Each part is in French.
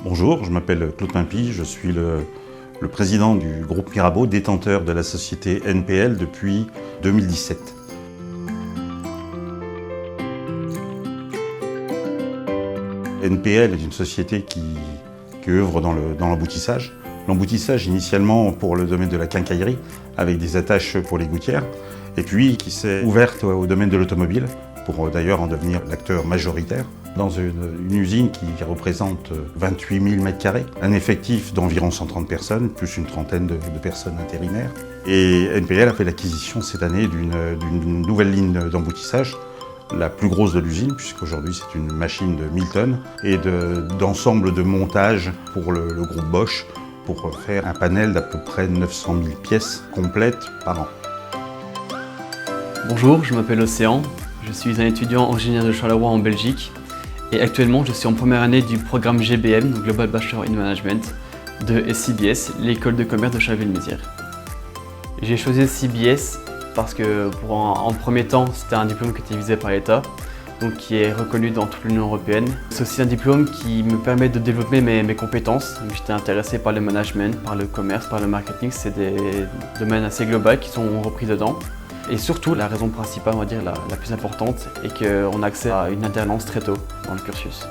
Bonjour, je m'appelle Claude Pimpy, je suis le président du groupe Mirabeau, détenteur de la société NPL depuis 2017. NPL est une société qui œuvre dans l'emboutissage. L'emboutissage initialement pour le domaine de la quincaillerie, avec des attaches pour les gouttières, et puis qui s'est ouverte au domaine de l'automobile, pour d'ailleurs en devenir l'acteur majoritaire, dans une usine qui représente 28 000 m², un effectif d'environ 130 personnes, plus une trentaine de personnes intérimaires. Et NPL a fait l'acquisition cette année d'une nouvelle ligne d'emboutissage, la plus grosse de l'usine, puisqu'aujourd'hui c'est une machine de 1000 tonnes, et d'ensemble de montage pour le groupe Bosch, pour faire un panel d'à peu près 900 000 pièces complètes par an. Bonjour, je m'appelle Océan, je suis un étudiant ingénieur de Charleroi en Belgique et actuellement je suis en première année du programme GBM, Global Bachelor in Management, de SCBS, l'école de commerce de Charleville-Mézières. J'ai choisi SCBS parce que en premier temps c'était un diplôme qui était visé par l'État, donc qui est reconnu dans toute l'Union européenne. C'est aussi un diplôme qui me permet de développer mes compétences. J'étais intéressé par le management, par le commerce, par le marketing, c'est des domaines assez globaux qui sont repris dedans. Et surtout, la raison principale, on va dire la plus importante, est qu'on a accès à une alternance très tôt dans le cursus.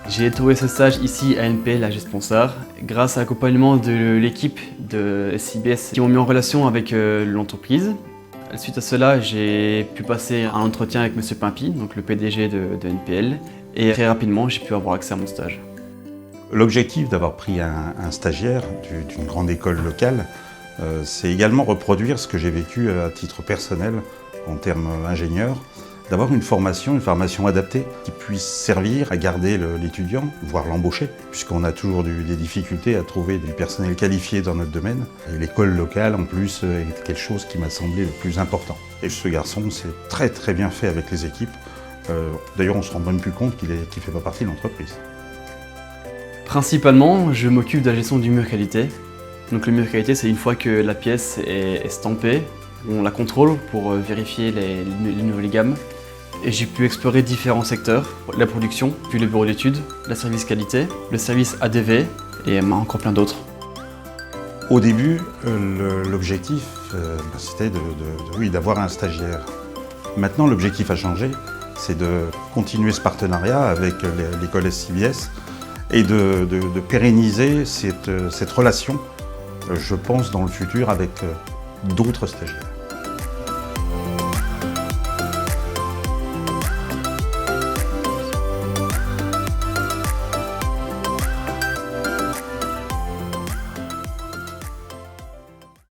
J'ai trouvé ce stage ici à NPL à Gesponsard grâce à l'accompagnement de l'équipe de SCBS qui m'ont mis en relation avec l'entreprise. Suite à cela, j'ai pu passer un entretien avec M. Pimpy, donc le PDG de NPL, et très rapidement, j'ai pu avoir accès à mon stage. L'objectif d'avoir pris un stagiaire d'une grande école locale, c'est également reproduire ce que j'ai vécu à titre personnel en termes ingénieurs, d'avoir une formation adaptée qui puisse servir à garder l'étudiant, voire l'embaucher, puisqu'on a toujours des difficultés à trouver du personnel qualifié dans notre domaine. Et l'école locale, en plus, est quelque chose qui m'a semblé le plus important. Et ce garçon s'est très bien fait avec les équipes. D'ailleurs, on ne se rend même plus compte qu'il ne fait pas partie de l'entreprise. Principalement, je m'occupe de la gestion du mur qualité. Donc le mur qualité, c'est une fois que la pièce est stampée, on la contrôle pour vérifier les nouvelles gammes. Et j'ai pu explorer différents secteurs, la production, puis le bureau d'études, la service qualité, le service ADV et encore plein d'autres. Au début, l'objectif, c'était d'avoir un stagiaire. Maintenant, l'objectif a changé, c'est de continuer ce partenariat avec l'école SCBS et de pérenniser cette relation, je pense, dans le futur avec d'autres stagiaires.